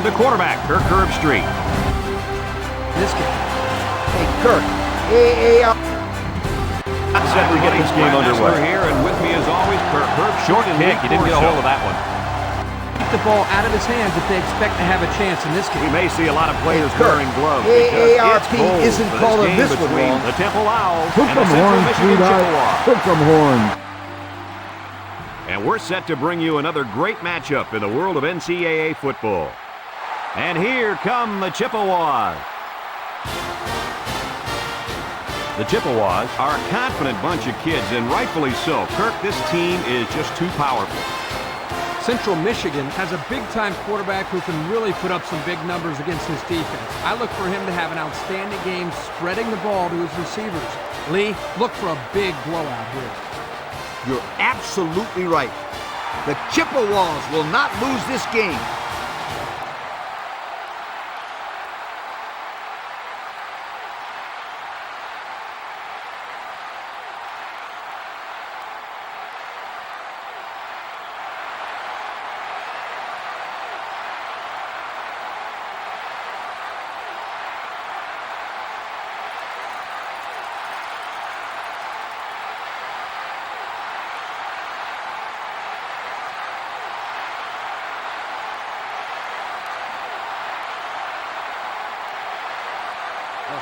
the quarterback, Kirk Herbstreit. This game. Hey, Kirk. AAR. Set to get this game underway. Here, and with me as always, Kirk Herbstreit. Short kick. You didn't get a hold of that one. Keep the ball out of his hands if they expect to have a chance in this game. We may see a lot of players wearing gloves. AARP isn't calling this one wrong. The Temple Owls Hook and the 'em Central horns, Michigan Chippewas. Hook 'em horns. And we're set to bring you another great matchup in the world of NCAA football. And here come the Chippewas. The Chippewas are a confident bunch of kids, and rightfully so. Kirk, this team is just too powerful. Central Michigan has a big-time quarterback who can really put up some big numbers against his defense. I look for him to have an outstanding game spreading the ball to his receivers. Lee, look for a big blowout here. You're absolutely right. The Chippewas will not lose this game.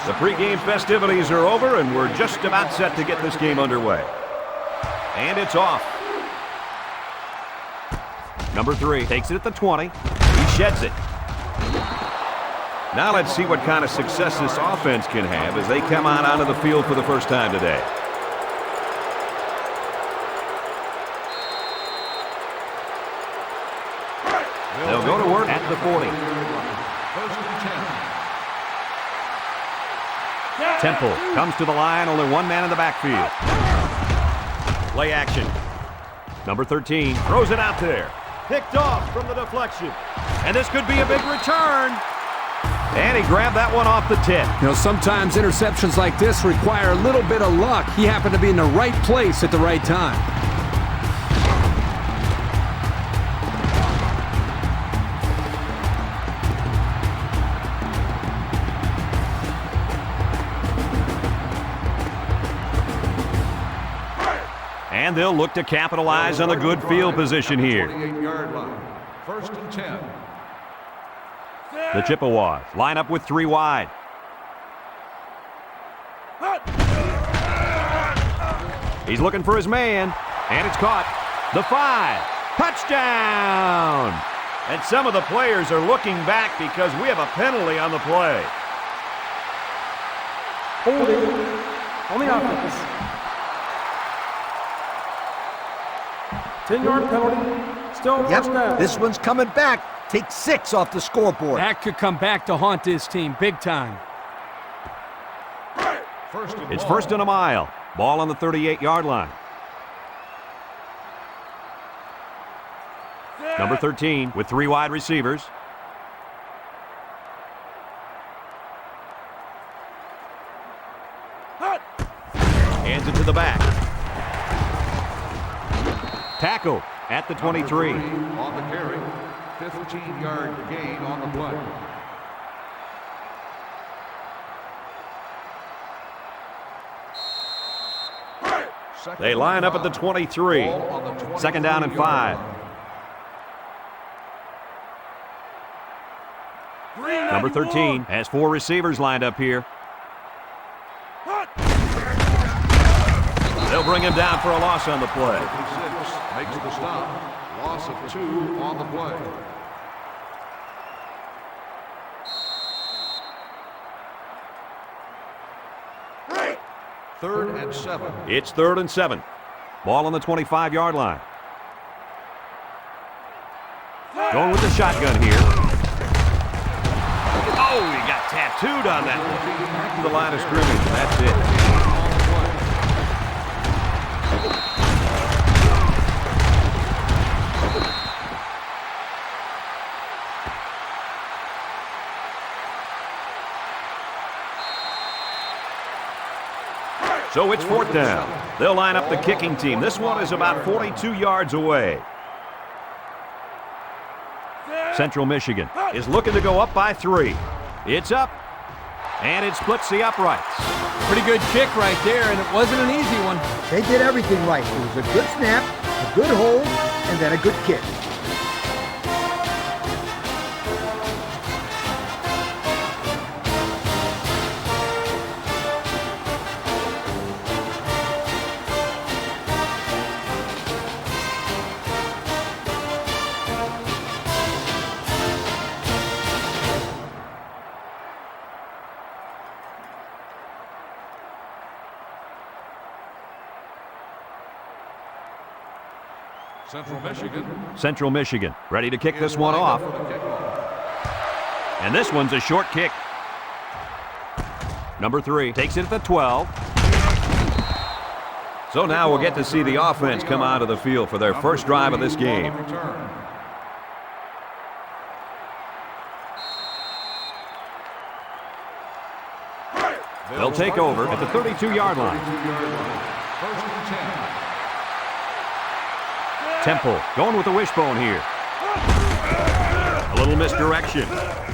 The pregame festivities are over, and we're just about set to get this game underway. And it's off. Number 3 takes it at the 20. He sheds it. Now let's see what kind of success this offense can have as they come out onto the field for the first time today. They'll go to work at the 40. First and 10. Temple comes to the line, only one man in the backfield. Play action. Number 13 throws it out there. Picked off from the deflection. And this could be a big return. And he grabbed that one off the tip. You know, sometimes interceptions like this require a little bit of luck. He happened to be in the right place at the right time. And they'll look to capitalize on the good field position here. 28-yard line. First and 10. The Chippewas line up with 3 wide. He's looking for his man, and it's caught. The 5. Touchdown! And some of the players are looking back because we have a penalty on the play. Holding on the offense. 10-yard penalty. Still first down. This one's coming back. Take 6 off the scoreboard. That could come back to haunt this team big time. It's first and a mile. Ball on the 38-yard line. Number 13 with 3 wide receivers. Hands it to the back. Tackle at the 23. On the carry. 15-yard gain on the play. They line up at the 23. Second down and 5. Number 13 has 4 receivers lined up here. They'll bring him down for a loss on the play. 56 makes the stop. Loss of 2 on the play. Third and 7. It's 3rd and 7. Ball on the 25-yard line. Going with the shotgun here. Oh, he got tattooed on that. To the line of scrimmage, and that's it. So it's 4th down. They'll line up the kicking team. This one is about 42 yards away. Central Michigan is looking to go up by 3. It's up, and it splits the uprights. Pretty good kick right there, and it wasn't an easy one. They did everything right. It was a good snap, a good hold, and then a good kick. Central Michigan ready to kick this one off. And this one's a short kick. Number 3 takes it at the 12. So now we'll get to see the offense come out of the field for their first drive of this game. They'll take over at the 32-yard line. Temple going with the wishbone here. A little misdirection.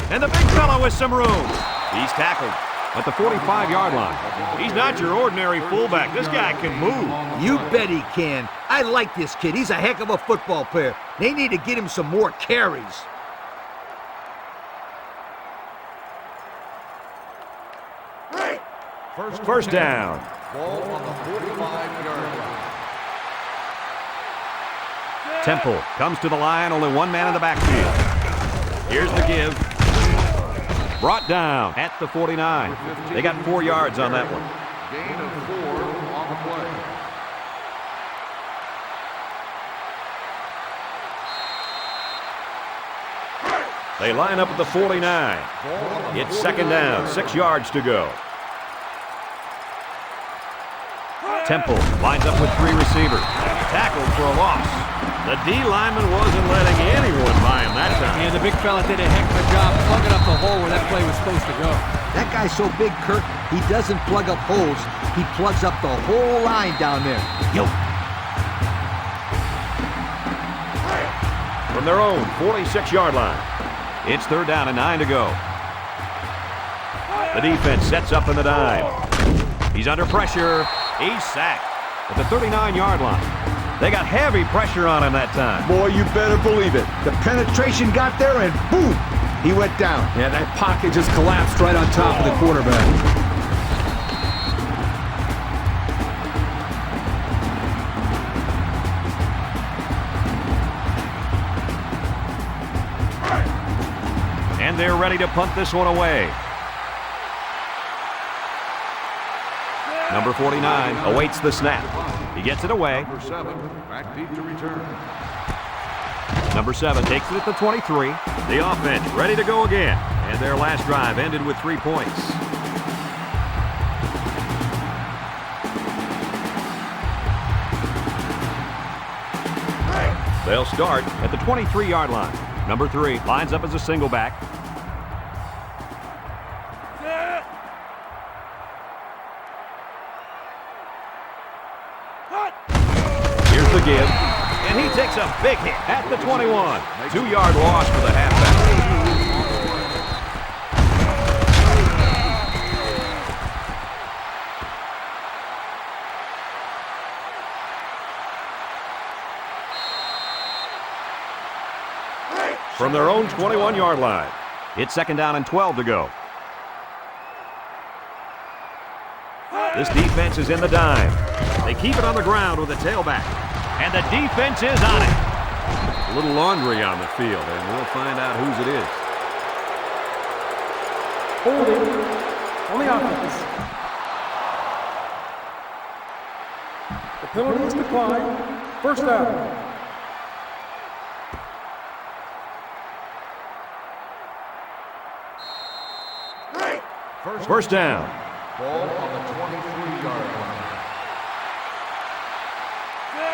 And the big fella with some room. He's tackled at the 45-yard line. He's not your ordinary fullback. This guy can move. You bet he can. I like this kid. He's a heck of a football player. They need to get him some more carries. First down. Ball on the 45-yard line. Temple comes to the line, only one man in the backfield. Here's the give. Brought down at the 49. They got 4 yards on that one. Gain of 4 on the play. They line up at the 49. It's second down, 6 yards to go. Temple lines up with 3 receivers. Tackled for a loss. The D lineman wasn't letting anyone by him that time. Yeah, the big fella did a heck of a job plugging up the hole where that play was supposed to go. That guy's so big, Kirk, he doesn't plug up holes. He plugs up the whole line down there. Yo. From their own 46-yard line. It's third down and 9 to go. The defense sets up in the dime. He's under pressure. He's sacked at the 39-yard line. They got heavy pressure on him that time. Boy, you better believe it. The penetration got there and boom, he went down. Yeah, that pocket just collapsed right on top of the quarterback. And they're ready to punt this one away. Number 49 awaits the snap. He gets it away. Number 7, back deep to return. Number 7 takes it at the 23. The offense ready to go again. And their last drive ended with 3 points. They'll start at the 23-yard line. Number 3 lines up as a single back. Here's the give. And he takes a big hit at the 21. 2-yard loss for the halfback. From their own 21-yard line. It's second down and 12 to go. This defense is in the dime. They keep it on the ground with the tailback. And the defense is on it. A little laundry on the field, and we'll find out whose it is. Holding on the offense. The penalty is declined. First down. First down. Ball on the 23-yard line.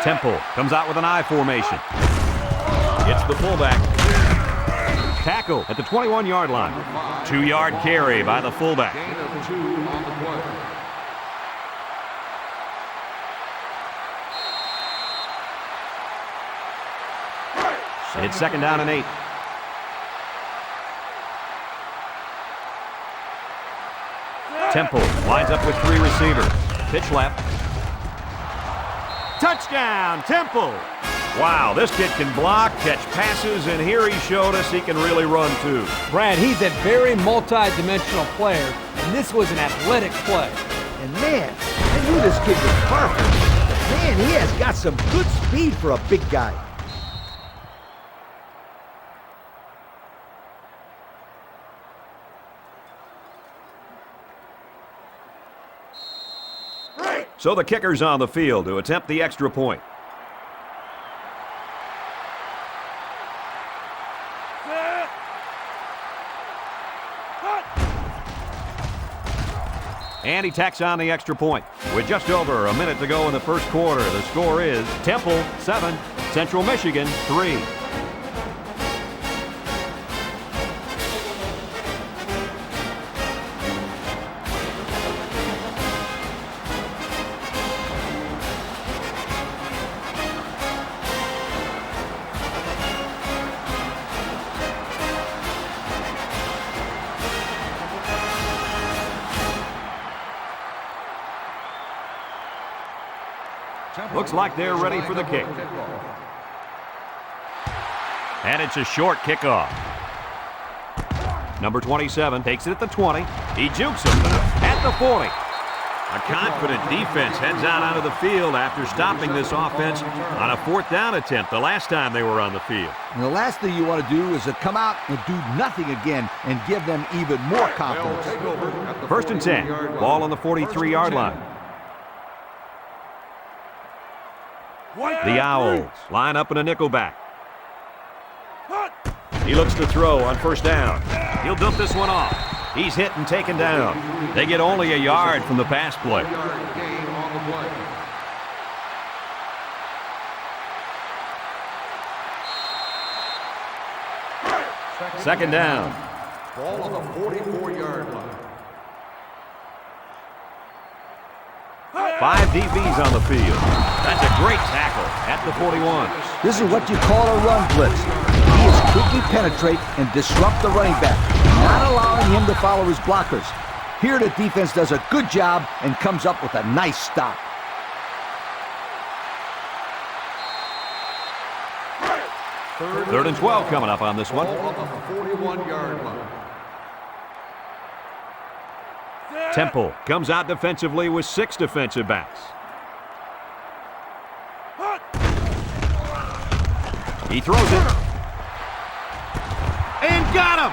Temple comes out with an I formation. It's the fullback. Tackle at the 21-yard line. 2-yard carry by the fullback. Gain of 2 on the play. It's second down and 8. Temple lines up with 3 receivers. Pitch left. Touchdown, Temple! Wow, this kid can block, catch passes, and here he showed us he can really run too. Brad, he's a very multi-dimensional player, and this was an athletic play. And man, I knew this kid was perfect. But man, he has got some good speed for a big guy. So the kicker's on the field to attempt the extra point. And he tacks on the extra point. With just over a minute to go in the first quarter, the score is Temple 7, Central Michigan 3. Looks like they're ready for the kick. And it's a short kickoff. Number 27 takes it at the 20. He jukes him at the 40. A confident defense heads out onto the field after stopping this offense on a 4th down attempt the last time they were on the field. And the last thing you want to do is to come out and do nothing again and give them even more confidence. 1st and 10. Ball on the 43-yard line. The Owls line up in a nickelback. He looks to throw on 1st down. He'll dump this one off. He's hit and taken down. They get only a yard from the pass play. Second down. Ball on the 44-yard line. 5 DBs on the field. That's a great tackle at the 41. This is what you call a run blitz. He is quickly penetrate and disrupt the running back, not allowing him to follow his blockers. Here the defense does a good job and comes up with a nice stop. Third and 12 coming up on this one. Ball on the 41-yard line. Temple comes out defensively with 6 defensive backs. He throws it. And got him!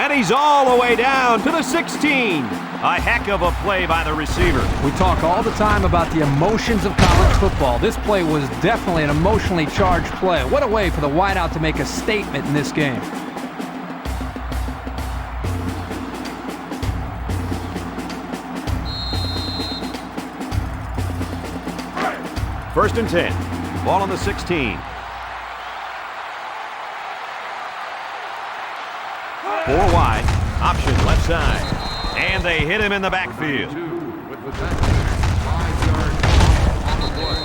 And he's all the way down to the 16. A heck of a play by the receiver. We talk all the time about the emotions of college football. This play was definitely an emotionally charged play. What a way for the wideout to make a statement in this game. First and 10. Ball on the 16. 4 wide. Option left side. And they hit him in the backfield. With the tackle, 5 yards on the play.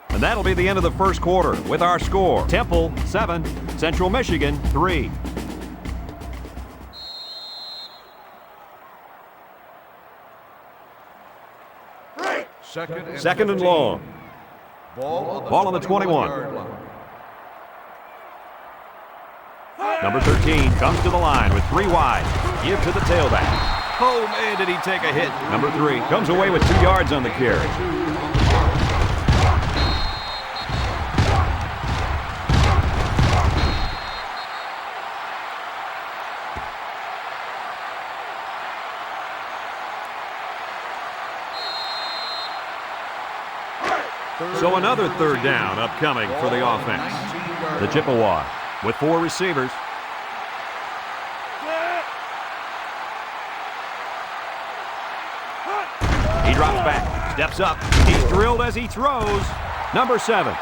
And that'll be the end of the first quarter with our score. Temple 7, Central Michigan 3. Second and long. Ball on the 21. Number 13 comes to the line with 3 wide. Give to the tailback. Oh, man, did he take a hit. Number 3 comes away with 2 yards on the carry. So another 3rd down upcoming for the offense. The Chippewas with 4 receivers. He drops back, steps up. He's drilled as he throws. Number 7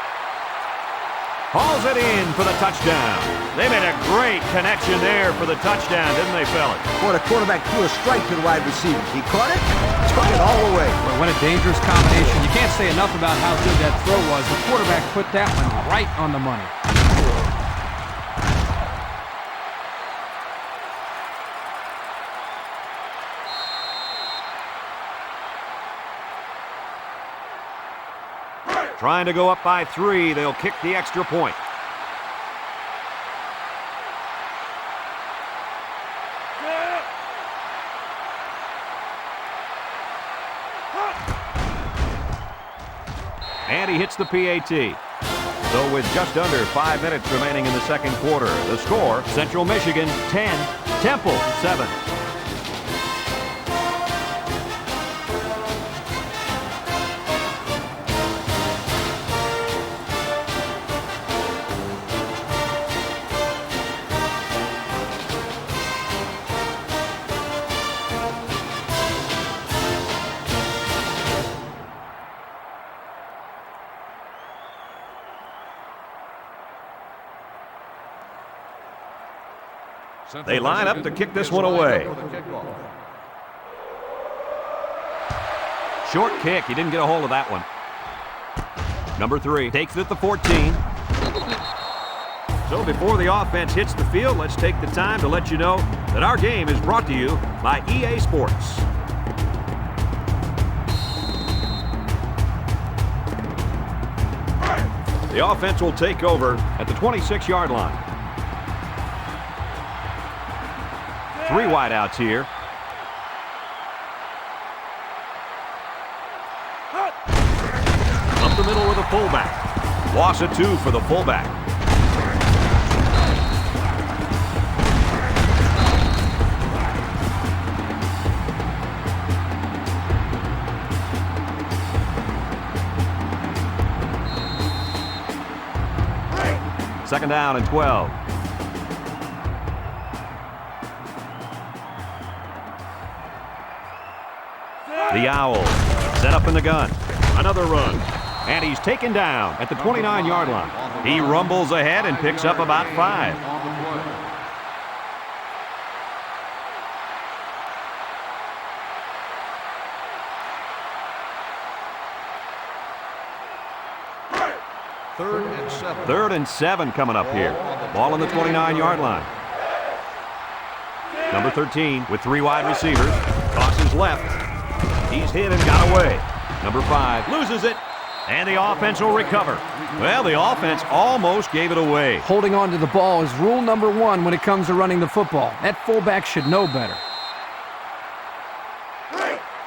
hauls it in for the touchdown. They made a great connection there for the touchdown, didn't they, fellas? Boy, the quarterback threw a strike to the wide receiver. He caught it, took it all the way. Boy, what a dangerous combination. You can't say enough about how good that throw was. The quarterback put that one right on the money. Trying to go up by 3. They'll kick the extra point. And he hits the PAT. So with just under 5 minutes remaining in the second quarter, the score, Central Michigan 10, Temple 7. They line up to kick this one away. Short kick. He didn't get a hold of that one. Number 3 takes it at the 14. So before the offense hits the field, let's take the time to let you know that our game is brought to you by EA Sports. The offense will take over at the 26-yard line. 3 wideouts here. Up the middle with a fullback. Loss of 2 for the fullback. Second down and 12. The Owls set up in the gun. Another run. And he's taken down at the 29-yard line. He rumbles ahead and picks up about 5. Third and 7 coming up here. Ball on the 29-yard line. Number 13 with 3 wide receivers. Tosses left. He's hit and got away. Number 5 loses it, and the offense will recover. Well, the offense almost gave it away. Holding on to the ball is rule number 1 when it comes to running the football. That fullback should know better.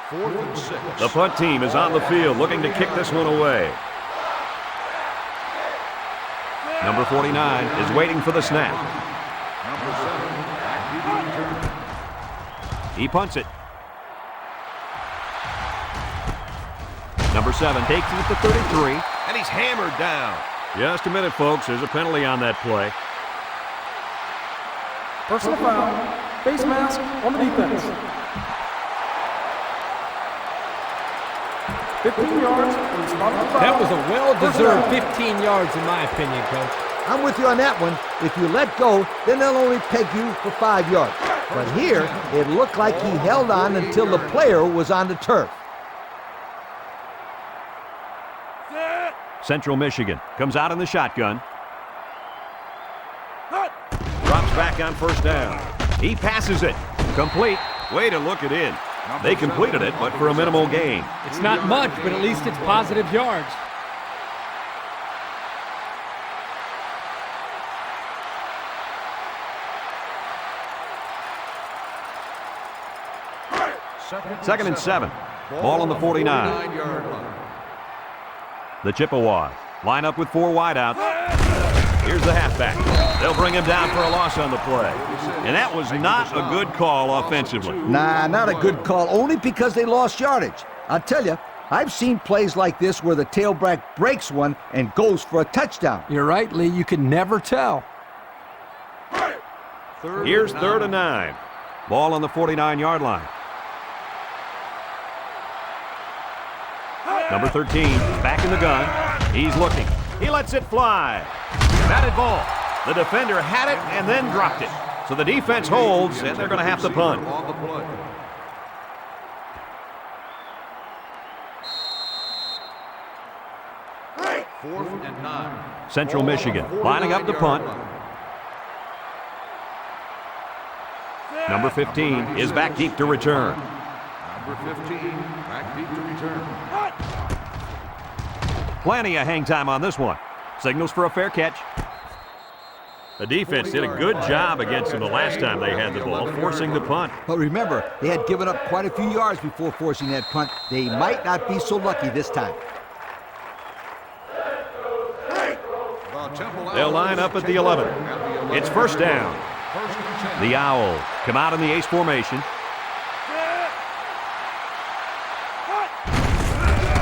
4th and 6. The punt team is on the field looking to kick this one away. Number 49 is waiting for the snap. He punts it. Number 7 takes it at the 33. And he's hammered down. Just a minute, folks. There's a penalty on that play. Personal foul. Face mask on the defense. 15 yards. And he spotted the foul. That was a well-deserved 15 yards, in my opinion, Coach. I'm with you on that one. If you let go, then they'll only peg you for 5 yards. But here, it looked like he held on until the player was on the turf. Central Michigan comes out in the shotgun. Drops back on first down. He passes it. Complete. Way to look it in. They completed it, but for a minimal gain. It's not much, but at least it's positive yards. Second and 7. Ball on the 49. The Chippewas line up with 4 wideouts. Here's the halfback. They'll bring him down for a loss on the play. And that was not a good call offensively. Nah, not a good call, only because they lost yardage. I'll tell you, I've seen plays like this where the tailback breaks one and goes for a touchdown. You're right, Lee. You can never tell. Here's 3rd and 9. Ball on the 49-yard line. Number 13 back in the gun. He's looking. He lets it fly. Batted ball. The defender had it and then dropped it. So the defense holds, and they're going to have to punt. On the play. Fourth and 9. Central Ball on Michigan the lining up the 49-yard punt. line. Number 15 is back deep to return. Number 15, back deep to return. Plenty of hang time on this one. Signals for a fair catch. The defense did a good job against them the last time they had the ball, forcing the punt. But remember, they had given up quite a few yards before forcing that punt. They might not be so lucky this time. They'll line up at the 11. It's first down. First and 10. The Owls come out in the ace formation.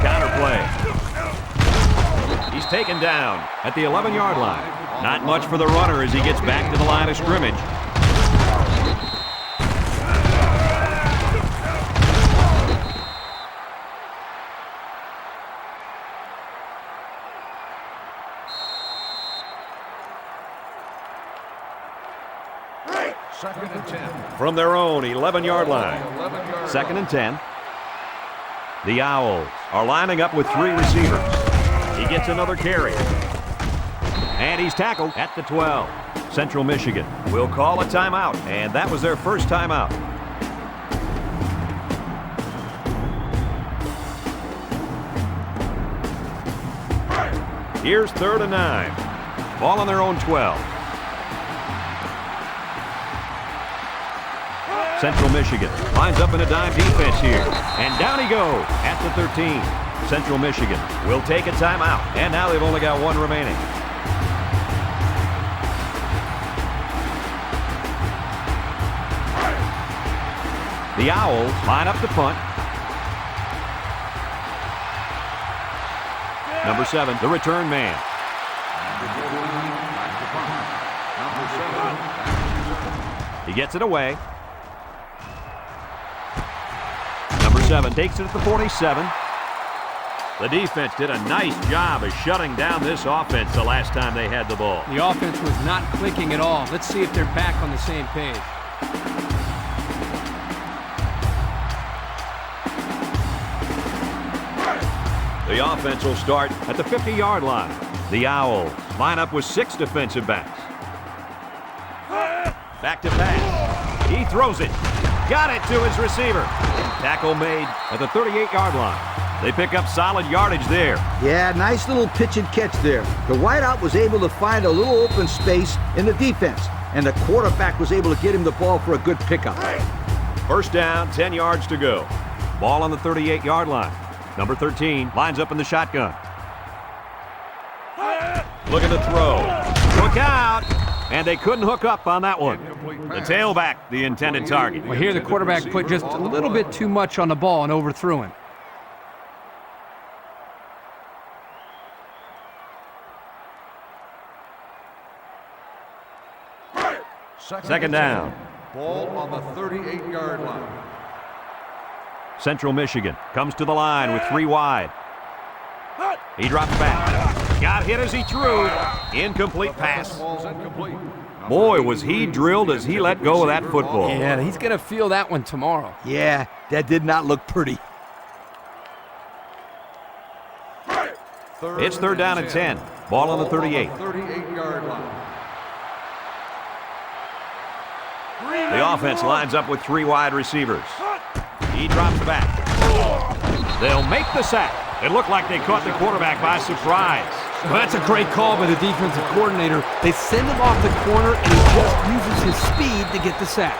Counter play. He's taken down at the 11-yard line. Not much for the runner as he gets back to the line of scrimmage. Second and 10. From their own 11-yard line. 11-yard Second and 10. The Owls are lining up with 3 receivers. He gets another carry. And he's tackled at the 12. Central Michigan will call a timeout, and that was their first timeout. Here's 3rd and 9. Ball on their own 12. Central Michigan lines up in a dime defense here. And down he goes at the 13. Central Michigan will take a timeout, and now they've only got 1 remaining. The Owls line up the punt. Number 7, the return man. He gets it away. Number 7 takes it at the 47. The defense did a nice job of shutting down this offense the last time they had the ball. The offense was not clicking at all. Let's see if they're back on the same page. The offense will start at the 50-yard line. The Owls line up with 6 defensive backs. Back to pass. He throws it. Got it to his receiver. Tackle made at the 38-yard line. They pick up solid yardage there. Yeah, nice little pitch and catch there. The wideout was able to find a little open space in the defense, and the quarterback was able to get him the ball for a good pickup. First down, 10 yards to go. Ball on the 38-yard line. Number 13 lines up in the shotgun. Look at the throw. Look out! And they couldn't hook up on that one. The tailback, the intended target. Well, here the quarterback put just a little bit too much on the ball and overthrew him. Second down. Ball on the 38-yard line. Central Michigan comes to the line with 3 wide. He drops back. Got hit as he threw. Incomplete pass. Ball's incomplete. Boy, was he drilled as he let go of that football. Yeah, he's going to feel that one tomorrow. Yeah, that did not look pretty. It's 3rd down and 10. Ball on the 38. 38-yard line. The offense lines up with 3 wide receivers. He drops back. They'll make the sack. It looked like they caught the quarterback by surprise. Well, that's a great call by the defensive coordinator. They send him off the corner, and he just uses his speed to get the sack.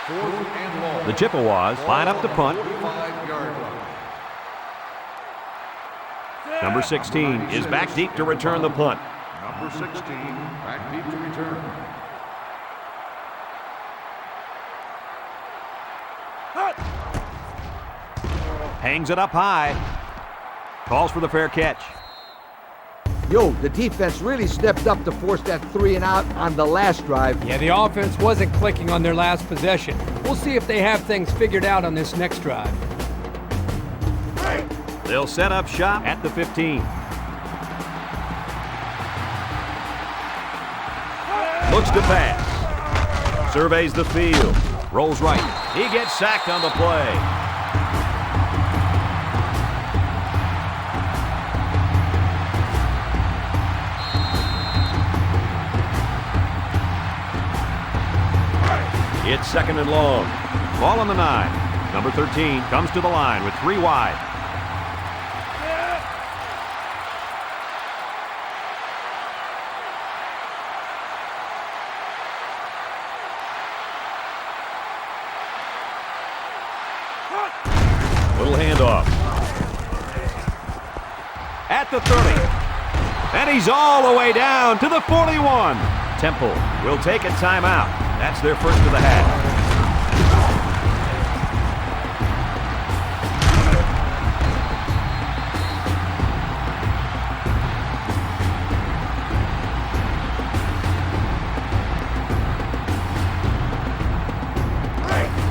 Fourth and long. The Chippewas line up to punt. 45-yard line. Number 16 is back deep to return the punt. Number 16, back deep to return. Hangs it up high. Calls for the fair catch. Yo, the defense really stepped up to force that 3 and out on the last drive. Yeah, the offense wasn't clicking on their last possession. We'll see if they have things figured out on this next drive. They'll set up shop at the 15. Looks to pass. Surveys the field. Rolls right. He gets sacked on the play. It's second and long. Ball on the 9. Number 13 comes to the line with 3 wide. Little handoff. At the 30. And he's all the way down to the 41. Temple will take a timeout. That's their first of the half.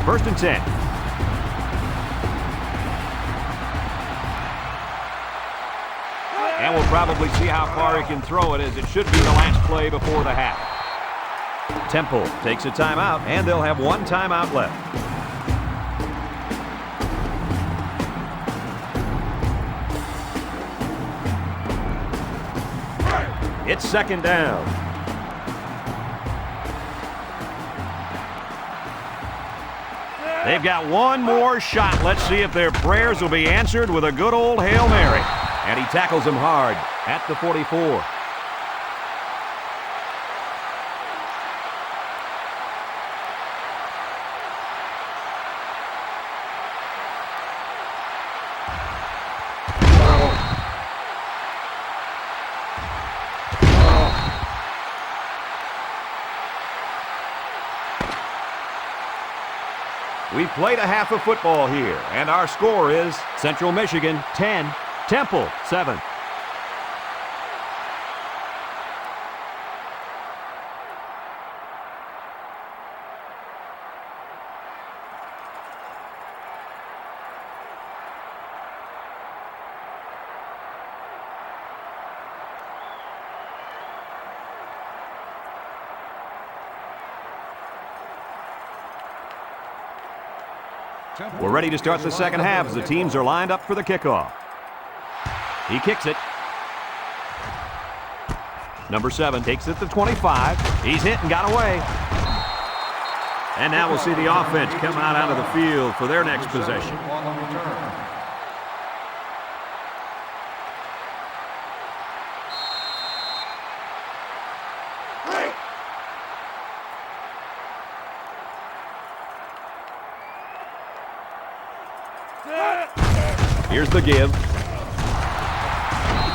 First and 10. And we'll probably see how far he can throw it, as it should be the last play before the half. Temple takes a timeout, and they'll have 1 timeout left. It's second down. They've got 1 more shot. Let's see if their prayers will be answered with a good old Hail Mary. And he tackles him hard at the 44. We've played a half of football here, and our score is Central Michigan 10, Temple 7. We're ready to start the second half as the teams are lined up for the kickoff. He kicks it. Number 7 takes it to 25. He's hit and got away. And now we'll see the offense come out onto the field for their next possession. Here's the give.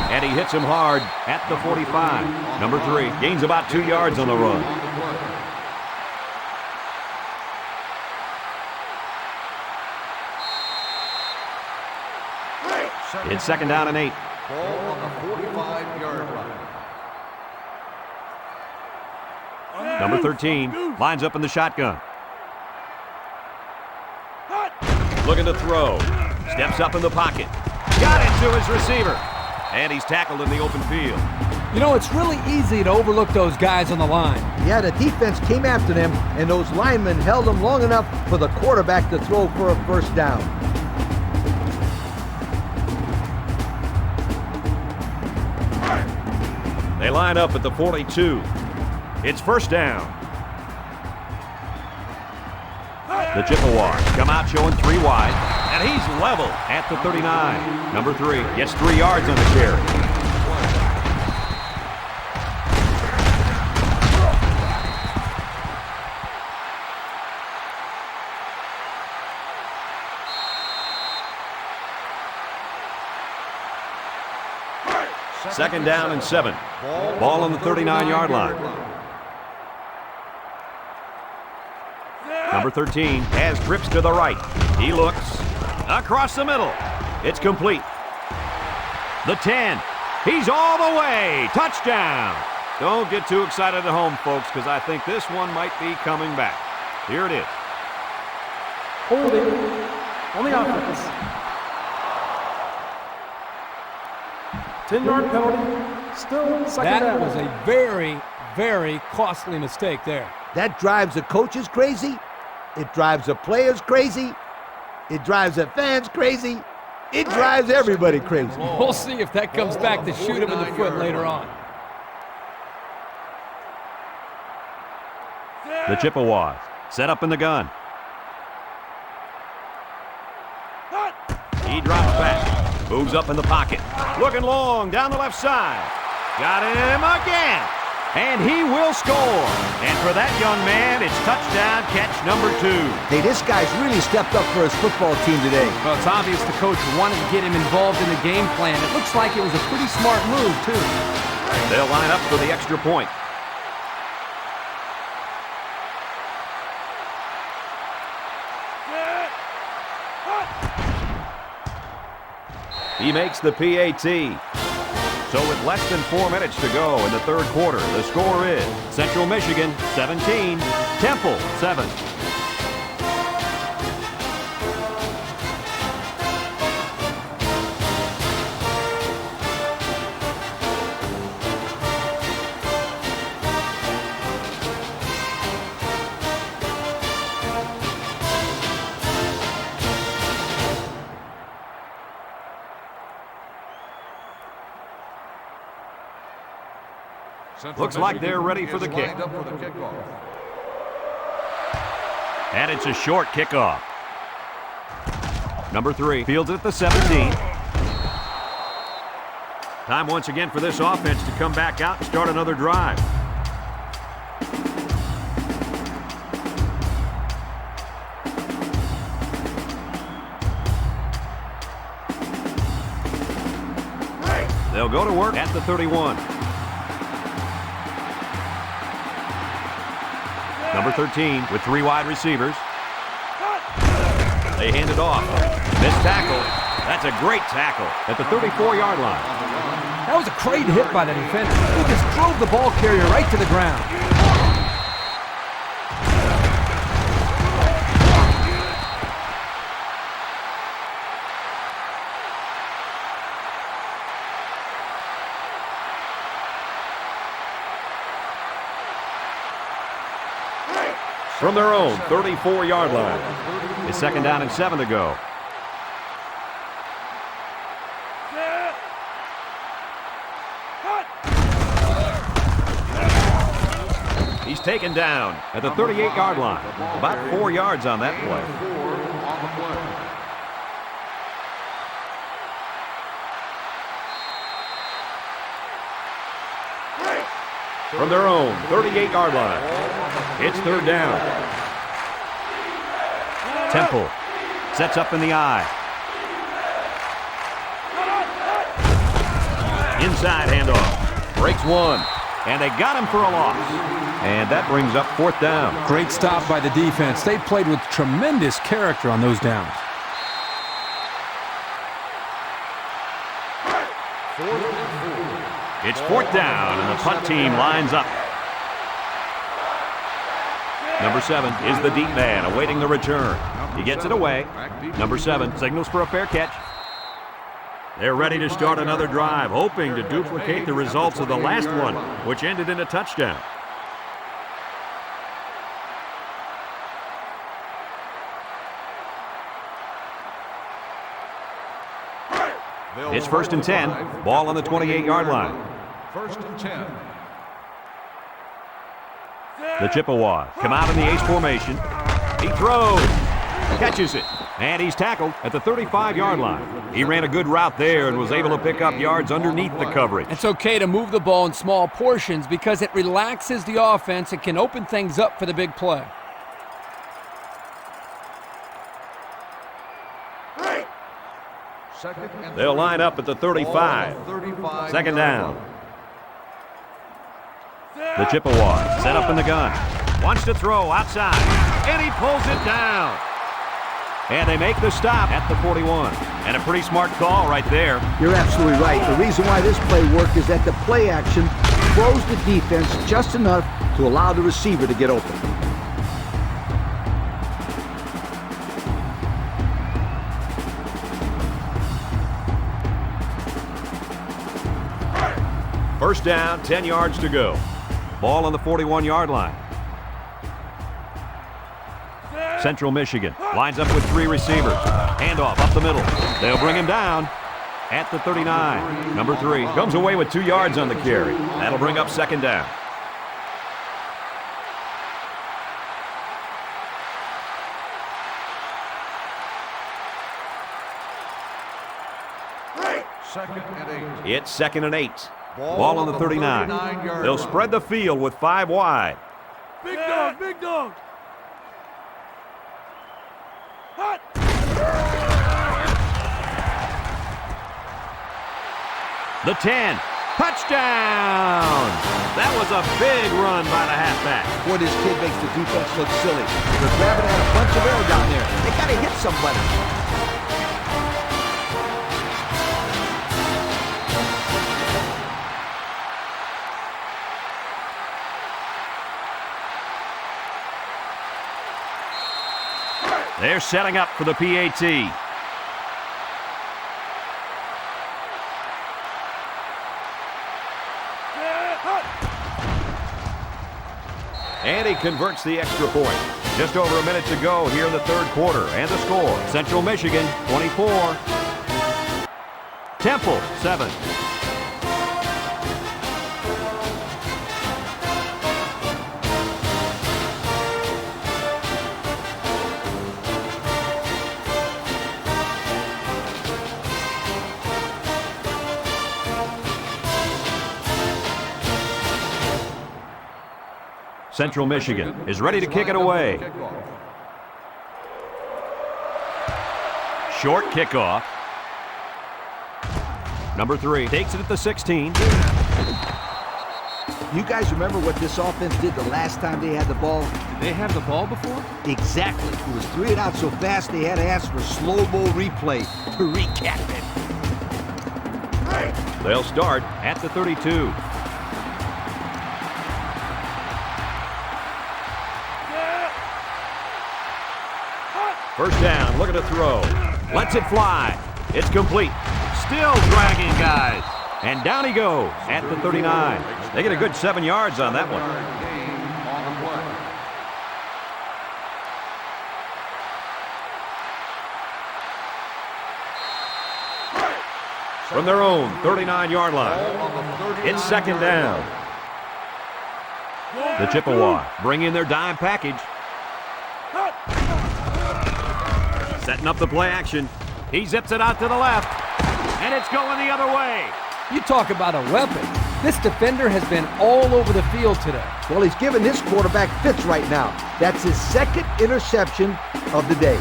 And he hits him hard at the 45. Number 3 gains about 2 yards on the run. It's second down and 8. Ball on the 45-yard line. Number 13 lines up in the shotgun. Looking to throw. Steps up in the pocket. Got it to his receiver. And he's tackled in the open field. You know, it's really easy to overlook those guys on the line. Yeah, the defense came after them, and those linemen held them long enough for the quarterback to throw for a first down. They line up at the 42. It's first down. The Chippewas come out showing 3 wide, and he's level at the 39. Number 3 gets 3 yards on the carry. Second down and 7. Ball on the 39-yard line. Number 13 has trips to the right. He looks across the middle. It's complete. The 10. He's all the way. Touchdown. Don't get too excited at home, folks, because I think this one might be coming back. Here it is. Holding on the offense. 10-yard penalty. Still second down. That was a very, very costly mistake there. That drives the coaches crazy. It drives the players crazy. It drives the fans crazy. It drives everybody crazy. We'll see if that comes back to shoot him in the foot later on. The Chippewas set up in the gun. He drops back, moves up in the pocket, looking long down the left side. Got him again, and he will score. And for that young man, it's touchdown catch number 2. Hey, this guy's really stepped up for his football team today. Well, it's obvious the coach wanted to get him involved in the game plan. It looks like it was a pretty smart move, too. They'll line up for the extra point. He makes the PAT. So with less than 4 minutes to go in the third quarter, the score is Central Michigan 17, Temple 7. Looks like they're ready for the kick. And it's a short kickoff. Number 3 fields it at the 17. Time once again for this offense to come back out and start another drive. They'll go to work at the 31. Number 13 with 3 wide receivers. They hand it off. Missed tackle. That's a great tackle at the 34-yard line. That was a great hit by the defender. He just drove the ball carrier right to the ground. From their own 34-yard line. It's 2nd down and 7 to go. He's taken down at the 38-yard line. About 4 yards on that play. From their own 38-yard line. It's 3rd down. Temple sets up in the eye. Inside handoff. Breaks one. And they got him for a loss. And that brings up 4th down. Great stop by the defense. They played with tremendous character on those downs. It's 4th down, and the punt team lines up. Number 7 is the deep man awaiting the return. He gets it away. Number 7 signals for a fair catch. They're ready to start another drive, hoping to duplicate the results of the last one, which ended in a touchdown. It's 1st and 10. Ball on the 28-yard line. 1st and 10. The Chippewas come out in the ace formation. He throws, catches it, and he's tackled at the 35-yard line. He ran a good route there and was able to pick up yards underneath the coverage. It's okay to move the ball in small portions because it relaxes the offense and can open things up for the big play. They'll line up at the 35. 2nd down. The Chippewas set up in the gun. Wants to throw outside, and he pulls it down. And they make the stop at the 41. And a pretty smart call right there. You're absolutely right. The reason why this play worked is that the play action froze the defense just enough to allow the receiver to get open. First down, 10 yards to go. Ball on the 41-yard line. Central Michigan lines up with 3 receivers. Handoff up the middle. They'll bring him down at the 39. Number 3 comes away with 2 yards on the carry. That'll bring up second down. Second and 8. It's second and 8. Ball on the 39. They'll spread the field with 5 wide. Big dog, big dog. Hot. The 10. Touchdown! That was a big run by the halfback. Boy, this kid makes the defense look silly. They're grabbing at a bunch of air down there. They got to hit somebody. They're setting up for the PAT. And he converts the extra point. Just over a minute to go here in the third quarter. And the score, Central Michigan, 24. Temple, 7. Central Michigan is ready to kick it away. Short kickoff. Number 3 takes it at the 16. You guys remember what this offense did the last time they had the ball? Did they have the ball before? Exactly. It was 3 and out so fast they had to ask for slow-mo replay to recap it. They'll start at the 32. First down, look at the throw. Lets it fly. It's complete. Still dragging guys. And down he goes at the 39. They get a good 7 yards on that one. From their own 39-yard line, it's second down. The Chippewas bring in their dime package. Setting up the play action. He zips it out to the left, and it's going the other way. You talk about a weapon. This defender has been all over the field today. Well, he's giving this quarterback fits right now. That's his second interception of the day.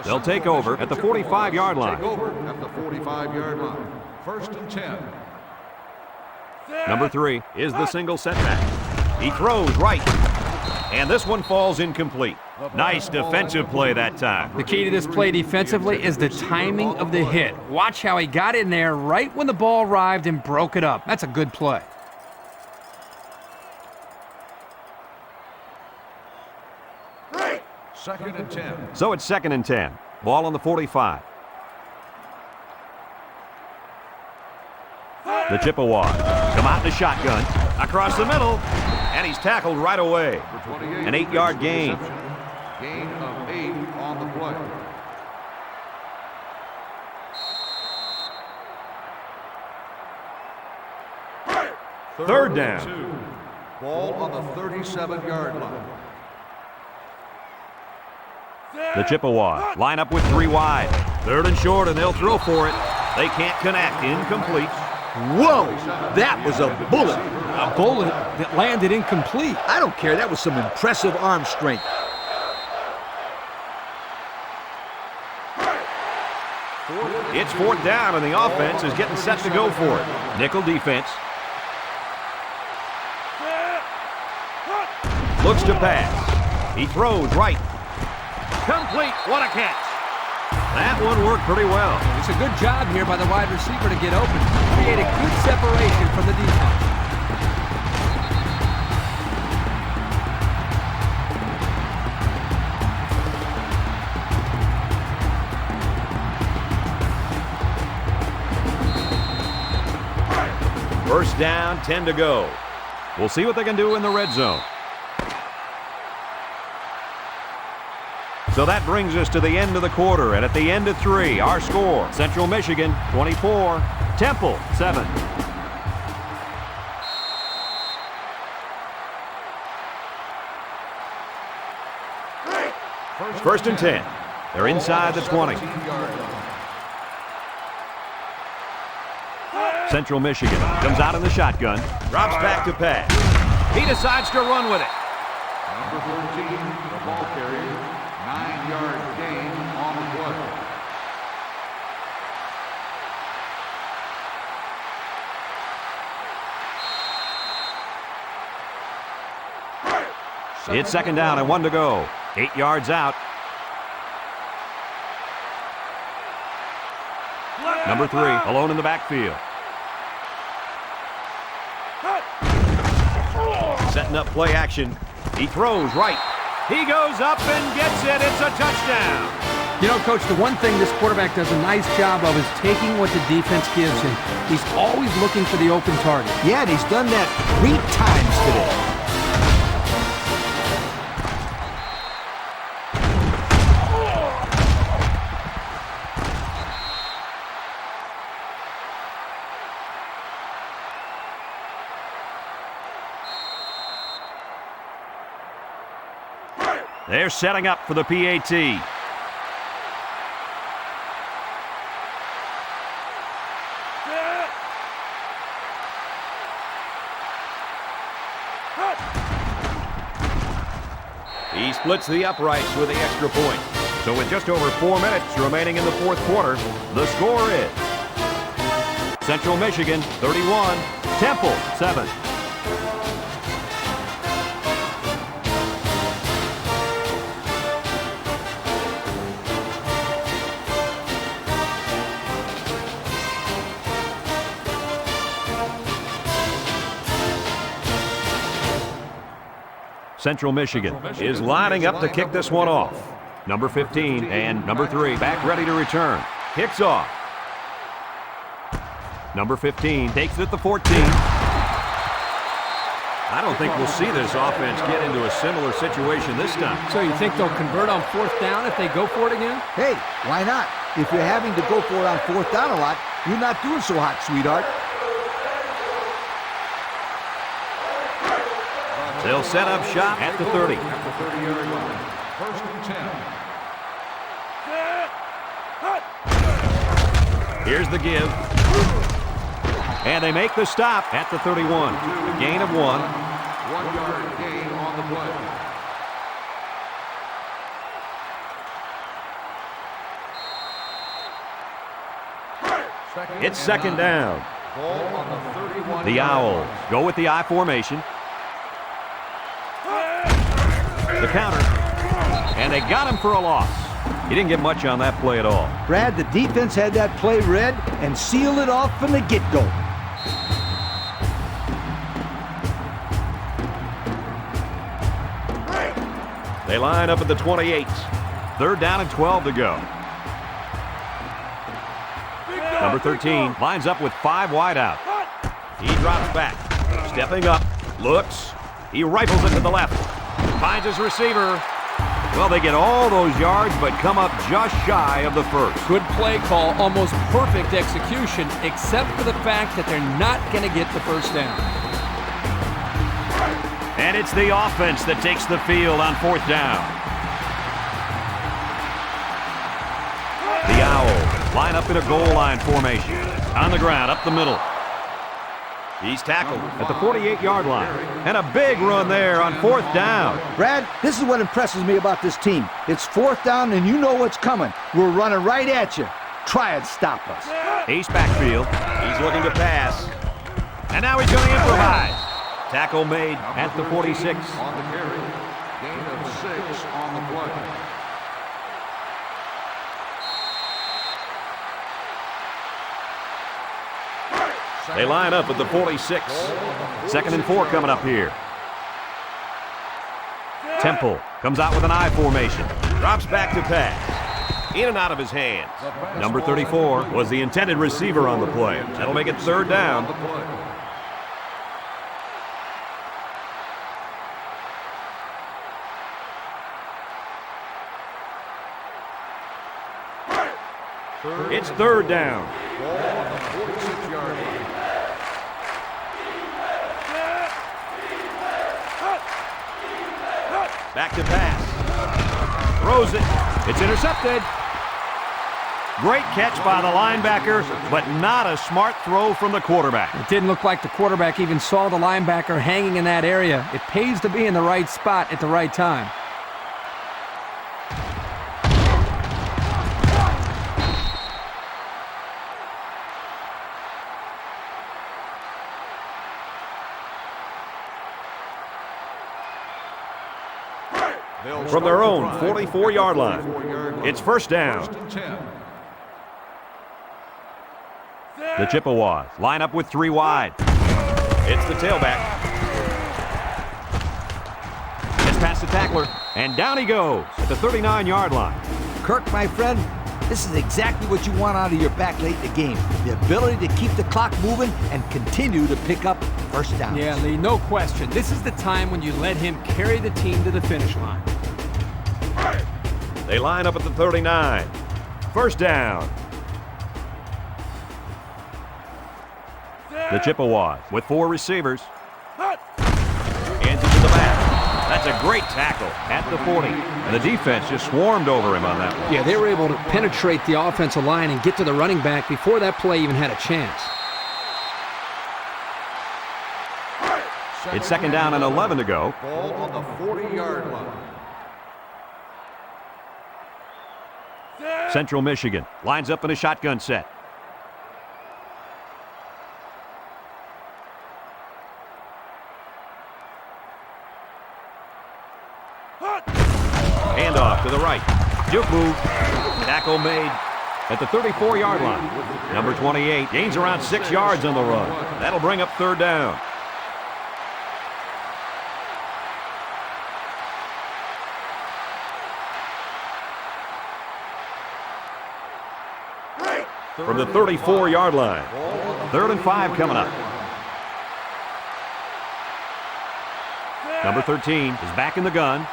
They'll take over at the 45-yard line. Take over at the 45-yard line. First and 10. Number 3 is the single setback. He throws right, and this one falls incomplete. Nice defensive play that time. The key to this play defensively is the timing of the hit. Watch how he got in there right when the ball arrived and broke it up. That's a good play. Second and 10. So it's second and 10. Ball on the 45. The Chippewas come out in the shotgun. Across the middle. And he's tackled right away. An 8-yard gain. Gain of 8 on the play. Third down. 2. Ball on the 37-yard line. The Chippewas line up with 3 wide. Third and short, and they'll throw for it. They can't connect. Incomplete. Whoa! That was a bullet. A bullet that landed incomplete. I don't care. That was some impressive arm strength. It's 4th down, and the offense is getting set to go for it. Nickel defense. Looks to pass. He throws right. Complete. What a catch. That one worked pretty well. It's a good job here by the wide receiver to get open. Create a good separation from the defense. First down, 10 to go. We'll see what they can do in the red zone. So that brings us to the end of the quarter, and at the end of 3, our score, Central Michigan 24, Temple 7. First and 10. They're inside the 20. Central Michigan comes out in the shotgun, drops back to pass. He decides to run with it. Number 14, the ball carrier, 9-yard gain on the play. It's 2nd down and 1 to go. 8 yards out. Number 3, alone in the backfield. Setting up play action. He throws right. He goes up and gets it. It's a touchdown. You know, Coach, the one thing this quarterback does a nice job of is taking what the defense gives him. He's always looking for the open target. Yeah, and he's done that 3 times today. They're setting up for the PAT. He splits the uprights with the extra point. So with just over 4 minutes remaining in the 4th quarter, the score is Central Michigan 31, Temple 7. Central Michigan is lining up to kick this one off. Number 15 and number 3 back ready to return. Kicks off. Number 15 takes it at the 14. I don't think we'll see this offense get into a similar situation this time. So you think they'll convert on 4th down if they go for it again? Hey, why not? If you're having to go for it on 4th down a lot, you're not doing so hot, sweetheart. They'll set up shop at the 30. At the 30-yard line. First and 10. Here's the give. And they make the stop at the 31. A gain of 1. 1-yard gain on the play. It's 2nd down. Ball on the 31. The Owls go with the I formation. The counter. And they got him for a loss. He didn't get much on that play at all. Brad, the defense had that play read and sealed it off from the get-go. They line up at the 28. 3rd down and 12 to go. Number 13 lines up with 5 wide out. He drops back. Stepping up. Looks. He rifles it to the left. Finds his receiver. Well, they get all those yards, but come up just shy of the first. Good play call, almost perfect execution, except for the fact that they're not going to get the first down. And it's the offense that takes the field on 4th down. The Owls line up in a goal line formation. On the ground, up the middle. He's tackled at the 48-yard line. And a big run there on 4th down. Brad, this is what impresses me about this team. It's 4th down and you know what's coming. We're running right at you. Try and stop us. Ace backfield. He's looking to pass. And now he's going to improvise. Tackle made at the 46. On the carry. Gain of 6 on the play. They line up at the 46. 2nd and 4 coming up here. Temple comes out with an I formation. Drops back to pass. In and out of his hands. Number 34 was the intended receiver on the play. That'll make it 3rd down. It's 3rd down. Ball on the 46-yard line. Back to pass. Throws it. It's intercepted. Great catch by the linebacker, but not a smart throw from the quarterback. It didn't look like the quarterback even saw the linebacker hanging in that area. It pays to be in the right spot at the right time. From their own 44-yard line. It's 1st down. 10. The Chippewas line up with 3 wide. It's the tailback. It's past the tackler, and down he goes at the 39-yard line. Kirk, my friend, this is exactly what you want out of your back late in the game. The ability to keep the clock moving and continue to pick up first downs. Yeah, Lee, no question. This is the time when you let him carry the team to the finish line. They line up at the 39. 1st down. The Chippewas with 4 receivers. Hands it to the back. That's a great tackle at the 40. And the defense just swarmed over him on that one. Yeah, they were able to penetrate the offensive line and get to the running back before that play even had a chance. It's 2nd down and 11 to go. Ball on the 40-yard line. Central Michigan lines up in a shotgun set. Hand off to the right. Juke move. Tackle made at the 34-yard line. Number 28 gains around 6 yards on the run. That'll bring up 3rd down. From the 34-yard line. 3rd and 5 coming up. Number 13 is back in the gun.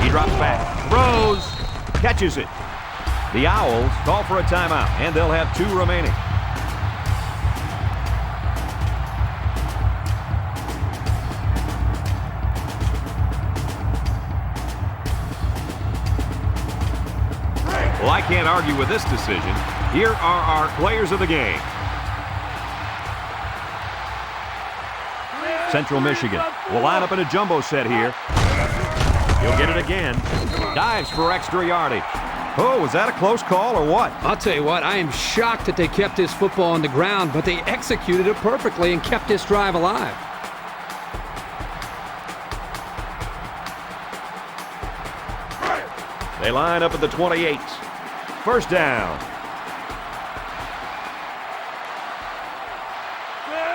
He drops back, throws, catches it. The Owls call for a timeout, and they'll have 2 remaining. Well, I can't argue with this decision. Here are our players of the game. Central Michigan will line up in a jumbo set here. He'll get it again. Dives for extra yardage. Oh, was that a close call or what? I'll tell you what, I am shocked that they kept this football on the ground, but they executed it perfectly and kept this drive alive. They line up at the 28. 1st down.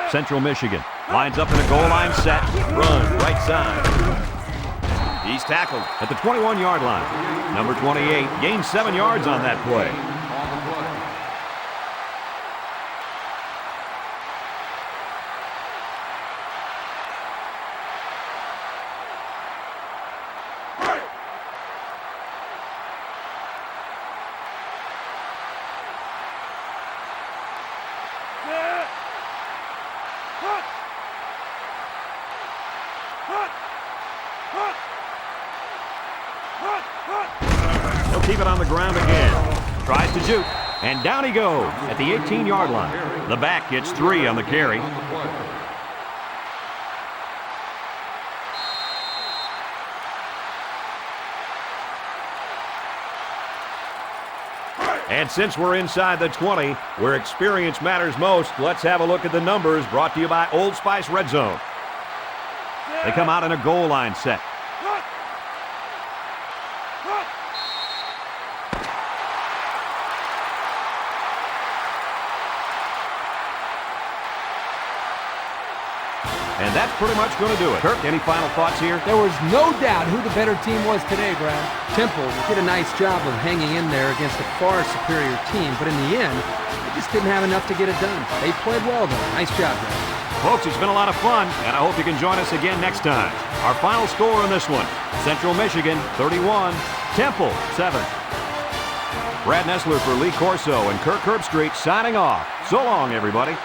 Central Michigan lines up in a goal line set. Run right side. He's tackled at the 21-yard line. Number 28 gains 7 yards on that play. He'll keep it on the ground again. Tries to juke, and down he goes at the 18-yard line. The back gets 3 on the carry. And since we're inside the 20, where experience matters most, let's have a look at the numbers brought to you by Old Spice Red Zone. They come out in a goal line set. And that's pretty much going to do it. Kirk, any final thoughts here? There was no doubt who the better team was today, Brad. Temple did a nice job of hanging in there against a far superior team, but in the end, they just didn't have enough to get it done. They played well, though. Nice job, Brad. Folks, it's been a lot of fun, and I hope you can join us again next time. Our final score on this one, Central Michigan 31, Temple 7. Brad Nessler for Lee Corso and Kirk Herbstreit signing off. So long, everybody.